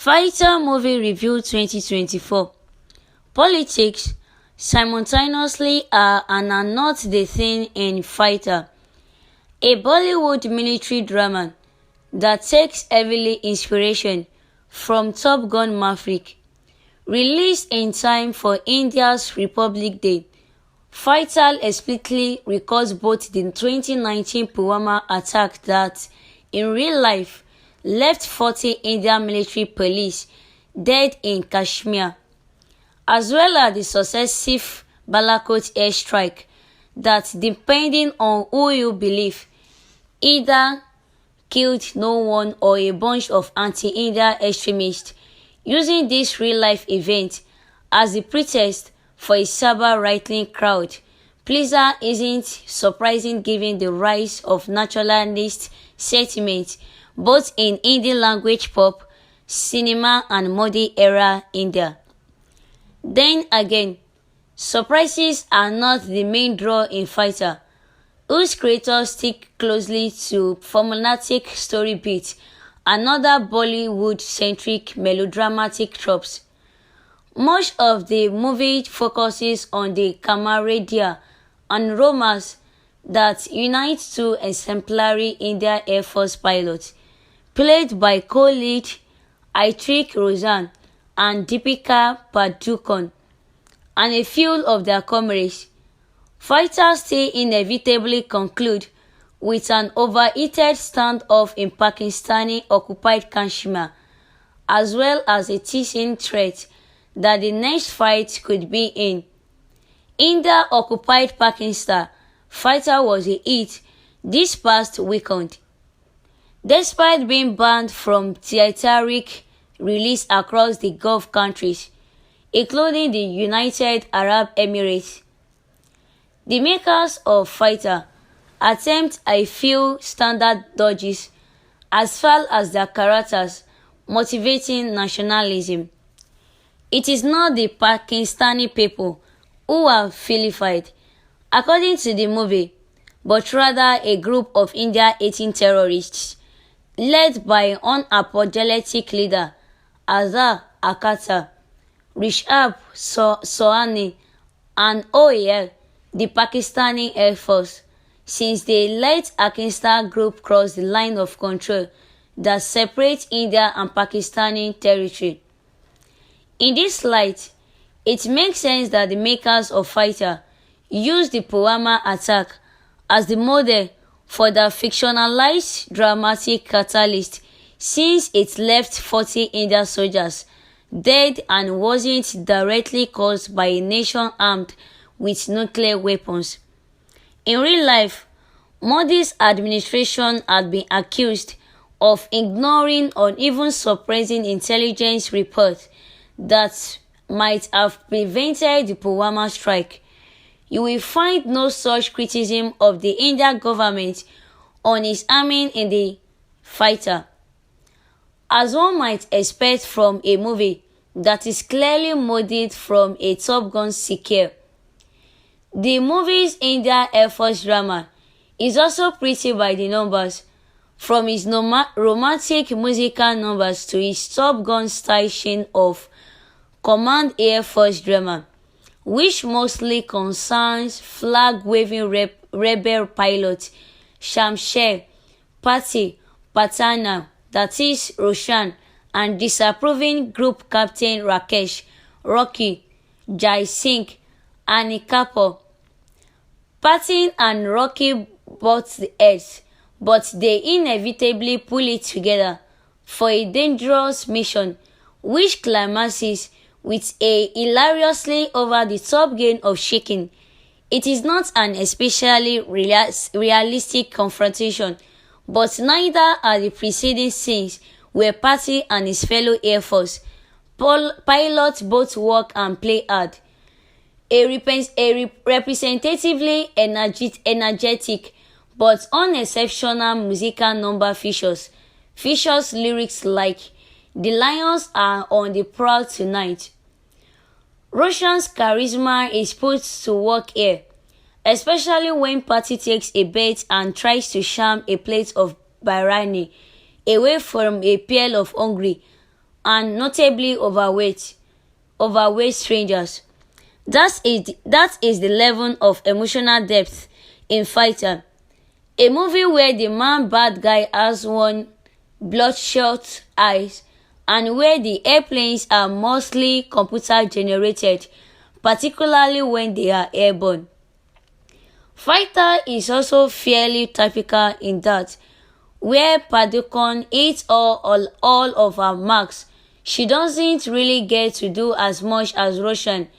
Fighter Movie Review 2024. Politics simultaneously are and are not the thing in Fighter, a Bollywood military drama that takes heavily inspiration from Top Gun Maverick. Released in time for India's Republic Day, Fighter explicitly records both the 2019 Pulwama attack that, in real life, left 40 Indian military police dead in Kashmir, as well as the successive Balakot airstrike that, depending on who you believe, either killed no one or a bunch of anti-India extremists using this real-life event as the pretext for a cyber right-wing crowd. Pleaser isn't surprising given the rise of nationalist sentiment both in Indian language pop, cinema and Modi era India. Then again, surprises are not the main draw in Fighter, whose creators stick closely to formulaic story beats and other Bollywood-centric melodramatic tropes. Much of the movie focuses on the camaraderie and romance that unites two exemplary Indian Air Force pilots, played by co-lead Hrithik Roshan and Deepika Padukone, and a few of their comrades. Fighters still inevitably conclude with an overheated standoff in Pakistani-occupied Kashmir, as well as a teasing threat that the next fight could be in India-occupied Pakistan. Fighter was a hit this past weekend, despite being banned from theatrical release across the Gulf countries, including the United Arab Emirates. The makers of Fighter attempt a few standard dodges as far as their characters motivating nationalism. It is not the Pakistani people who are vilified, according to the movie, but rather a group of India-hating terrorists led by unapologetic leader Azhar Akata, Rishab Sohani, and OAL, the Pakistani Air Force, since the elite Pakistan group crossed the line of control that separates India and Pakistani territory. In this light, it makes sense that the makers of Fighter used the Pulwama attack as the model for the fictionalized dramatic catalyst, since it left 40 Indian soldiers dead and wasn't directly caused by a nation armed with nuclear weapons. In real life, Modi's administration had been accused of ignoring or even suppressing intelligence reports that might have prevented the Pulwama strike. You will find no such criticism of the Indian government on its arming in the Fighter, as one might expect from a movie that is clearly modeled from a Top Gun sequel. The movie's Indian Air Force drama is also pretty by the numbers, from its romantic musical numbers to its Top Gun style sheen of Command Air Force drama, which mostly concerns flag-waving rebel pilot Shamsher Pati Patana, that is Roshan, and disapproving group captain Rakesh, Rocky, Jai Singh, Anil Kapoor. Patton and Rocky butt the heads, but they inevitably pull it together for a dangerous mission, which climaxes with a hilariously over-the-top game of shaking. It is not an especially realistic confrontation, but neither are the preceding scenes where Patty and his fellow Air Force pilots both work and play hard. A representatively energetic but unexceptional musical number features lyrics like "The Lions are on the prowl tonight." Roshan's charisma is put to work here, especially when Patty takes a bet and tries to sham a plate of biryani away from a pair of hungry and notably overweight strangers. That is the level of emotional depth in Fighter, a movie where the man bad guy has one bloodshot eyes and where the airplanes are mostly computer generated, particularly when they are airborne. Fighter is also fairly typical in that, where Padukone hits all of her marks, she doesn't really get to do as much as Roshan.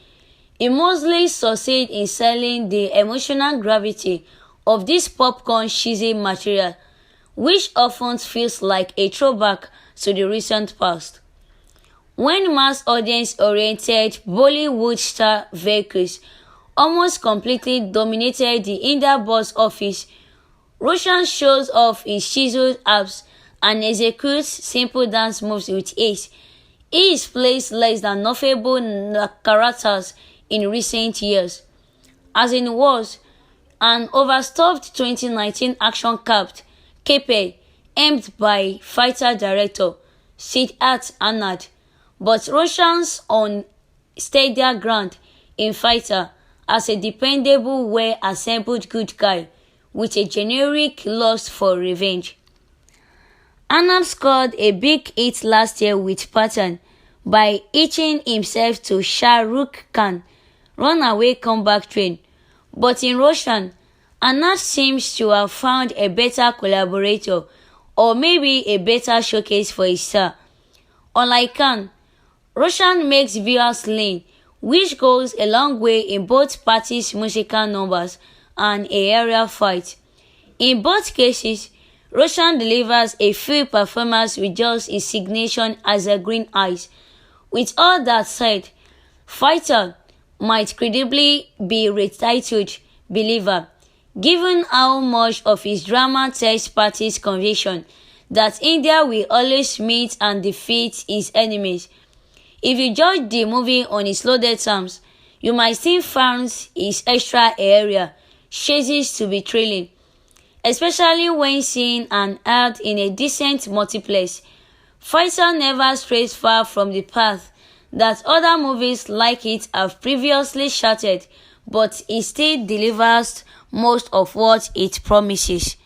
He mostly succeeds in selling the emotional gravity of this popcorn cheesy material, which often feels like a throwback to the recent past. When mass audience-oriented Bollywood star vehicles almost completely dominated the India box office, Roshan shows off his chiseled abs and executes simple dance moves with ease. He is placed less than notable characters in recent years, as in was an overstuffed 2019 action-capped cape aimed by fighter director Siddharth Anaand, but Roshan's on steadier ground in Fighter as a dependable, well-assembled good guy with a generic lust for revenge. Anand scored a big hit last year with Pathan by hitching himself to Shah Rukh Khan runaway comeback train, but in Roshan, Anand seems to have found a better collaborator or maybe a better showcase for his star. Unlike Khan, Roshan makes viewers lean, which goes a long way in both parties' musical numbers and a aerial fight. In both cases, Roshan delivers a full performance with just his signature as a green eyes. With all that said, Fighter might credibly be retitled Believer, given how much of his drama takes party's conviction that India will always meet and defeat its enemies. If you judge the movie on its loaded terms, you might still find its extra area chases to be thrilling, especially when seen and heard in a decent multiplex. Fighter never strays far from the path that other movies like it have previously charted, but it still delivers most of what it promises.